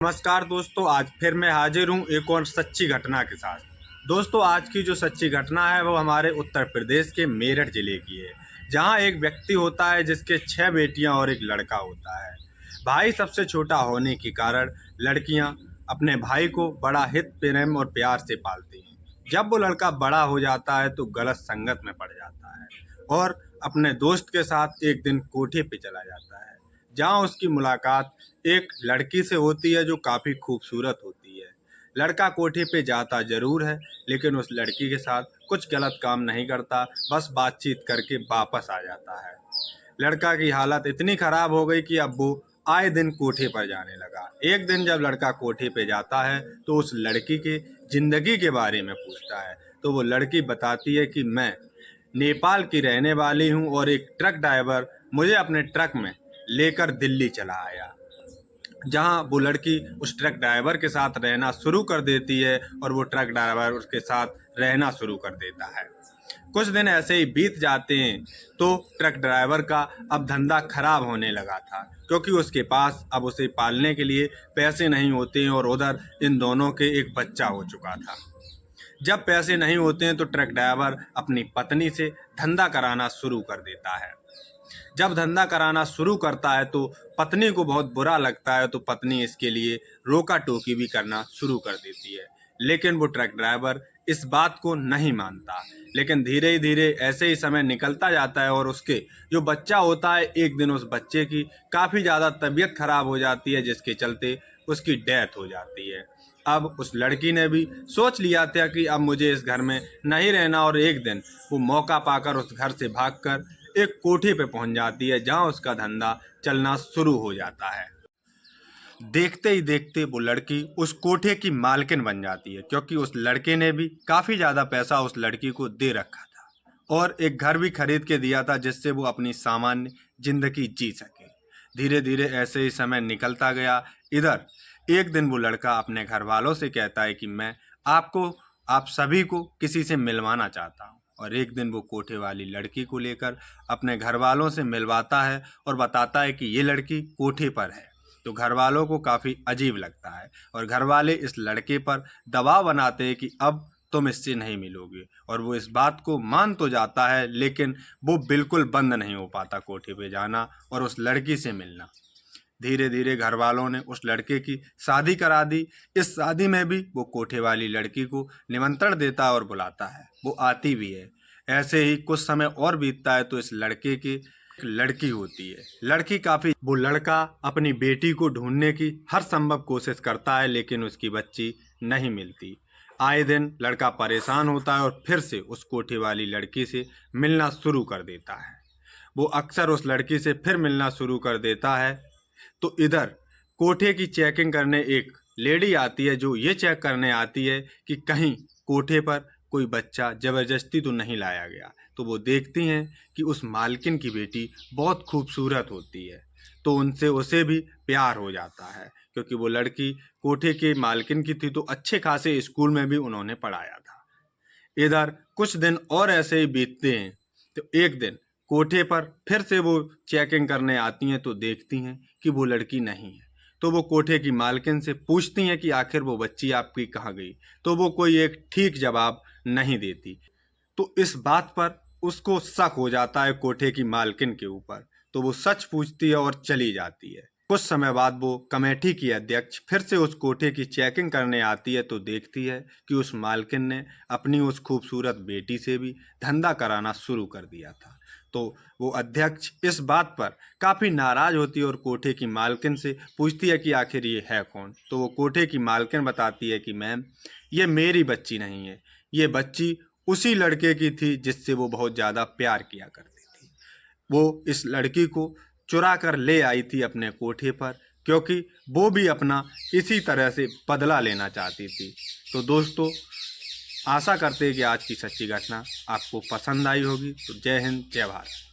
नमस्कार दोस्तों, आज फिर मैं हाजिर हूँ एक और सच्ची घटना के साथ। दोस्तों, आज की जो सच्ची घटना है वो हमारे उत्तर प्रदेश के मेरठ ज़िले की है, जहाँ एक व्यक्ति होता है जिसके 6 बेटियाँ और एक लड़का होता है। भाई सबसे छोटा होने के कारण लड़कियाँ अपने भाई को बड़ा हित प्रेम और प्यार से पालती हैं। जब वो लड़का बड़ा हो जाता है तो गलत संगत में पड़ जाता है और अपने दोस्त के साथ एक दिन कोठे पे चला जाता है, जहाँ उसकी मुलाकात एक लड़की से होती है जो काफ़ी खूबसूरत होती है। लड़का कोठे पे जाता ज़रूर है, लेकिन उस लड़की के साथ कुछ गलत काम नहीं करता, बस बातचीत करके वापस आ जाता है। लड़का की हालत इतनी ख़राब हो गई कि अब वो आए दिन कोठे पर जाने लगा। एक दिन जब लड़का कोठे पे जाता है तो उस लड़की के ज़िंदगी के बारे में पूछता है, तो वो लड़की बताती है कि मैं नेपाल की रहने वाली हूँ और एक ट्रक ड्राइवर मुझे अपने ट्रक में लेकर दिल्ली चला आया, जहाँ वो लड़की उस ट्रक ड्राइवर के साथ रहना शुरू कर देती है और वो ट्रक ड्राइवर उसके साथ रहना शुरू कर देता है। कुछ दिन ऐसे ही बीत जाते हैं तो ट्रक ड्राइवर का अब धंधा खराब होने लगा था, क्योंकि उसके पास अब उसे पालने के लिए पैसे नहीं होते हैं और उधर इन दोनों के एक बच्चा हो चुका था। जब पैसे नहीं होते हैं तो ट्रक ड्राइवर अपनी पत्नी से धंधा कराना शुरू कर देता है। जब धंधा कराना शुरू करता है तो पत्नी को बहुत बुरा लगता है, तो पत्नी इसके लिए रोका टोकी भी करना शुरू कर देती है, लेकिन वो ट्रक ड्राइवर इस बात को नहीं मानता। लेकिन धीरे धीरे ऐसे ही समय निकलता जाता है और उसके जो बच्चा होता है, एक दिन उस बच्चे की काफ़ी ज़्यादा तबीयत खराब हो जाती है, जिसके चलते उसकी डेथ हो जाती है। अब उस लड़की ने भी सोच लिया था कि अब मुझे इस घर में नहीं रहना, और एक दिन वो मौका पाकर उस घर से भागकर एक कोठी पे पहुंच जाती है, जहां उसका धंधा चलना शुरू हो जाता है। देखते ही देखते वो लड़की उस कोठे की मालकिन बन जाती है, क्योंकि उस लड़के ने भी काफ़ी ज़्यादा पैसा उस लड़की को दे रखा था और एक घर भी खरीद के दिया था, जिससे वो अपनी सामान्य जिंदगी जी सके। धीरे धीरे ऐसे ही समय निकलता गया। इधर एक दिन वो लड़का अपने घर वालों से कहता है कि मैं आप सभी को किसी से मिलवाना चाहता हूँ, और एक दिन वो कोठे वाली लड़की को लेकर अपने घर वालों से मिलवाता है और बताता है कि ये लड़की कोठे पर है। तो घर वालों को काफ़ी अजीब लगता है और घर वाले इस लड़के पर दबाव बनाते हैं कि अब तुम इससे नहीं मिलोगे, और वो इस बात को मान तो जाता है, लेकिन वो बिल्कुल बंद नहीं हो पाता कोठे पे जाना और उस लड़की से मिलना। धीरे धीरे घर वालों ने उस लड़के की शादी करा दी। इस शादी में भी वो कोठे वाली लड़की को निमंत्रण देता है और बुलाता है, वो आती भी है। ऐसे ही कुछ समय और बीतता है तो इस लड़के की एक लड़की होती है। लड़की काफ़ी वो लड़का अपनी बेटी को ढूंढने की हर संभव कोशिश करता है, लेकिन उसकी बच्ची नहीं मिलती। आए दिन लड़का परेशान होता है और फिर से उस कोठे वाली लड़की से मिलना शुरू कर देता है। वो अक्सर उस लड़की से फिर मिलना शुरू कर देता है। तो इधर कोठे की चेकिंग करने एक लेडी आती है, जो ये चेक करने आती है कि कहीं कोठे पर कोई बच्चा ज़बरदस्ती तो नहीं लाया गया। तो वो देखती हैं कि उस मालकिन की बेटी बहुत खूबसूरत होती है, तो उनसे उसे भी प्यार हो जाता है, क्योंकि वो लड़की कोठे के मालकिन की थी, तो अच्छे खासे स्कूल में भी उन्होंने पढ़ाया था। इधर कुछ दिन और ऐसे ही बीतते हैं तो एक दिन कोठे पर फिर से वो चेकिंग करने आती हैं, तो देखती हैं कि वो लड़की नहीं है। तो वो कोठे की मालकिन से पूछती हैं कि आखिर वो बच्ची आपकी कहाँ गई, तो वो कोई एक ठीक जवाब नहीं देती। तो इस बात पर उसको शक हो जाता है कोठे की मालकिन के ऊपर, तो वो सच पूछती है और चली जाती है। कुछ समय बाद वो कमेटी की अध्यक्ष फिर से उस कोठे की चेकिंग करने आती है, तो देखती है कि उस मालकिन ने अपनी उस खूबसूरत बेटी से भी धंधा कराना शुरू कर दिया था। तो वो अध्यक्ष इस बात पर काफ़ी नाराज़ होती है और कोठे की मालकिन से पूछती है कि आखिर ये है कौन। तो वो कोठे की मालकिन बताती है कि मैम, ये मेरी बच्ची नहीं है, ये बच्ची उसी लड़के की थी जिससे वो बहुत ज़्यादा प्यार किया करती थी। वो इस लड़की को चुरा कर ले आई थी अपने कोठे पर, क्योंकि वो भी अपना इसी तरह से बदला लेना चाहती थी। तो दोस्तों, आशा करते हैं कि आज की सच्ची घटना आपको पसंद आई होगी। तो जय हिंद, जय भारत।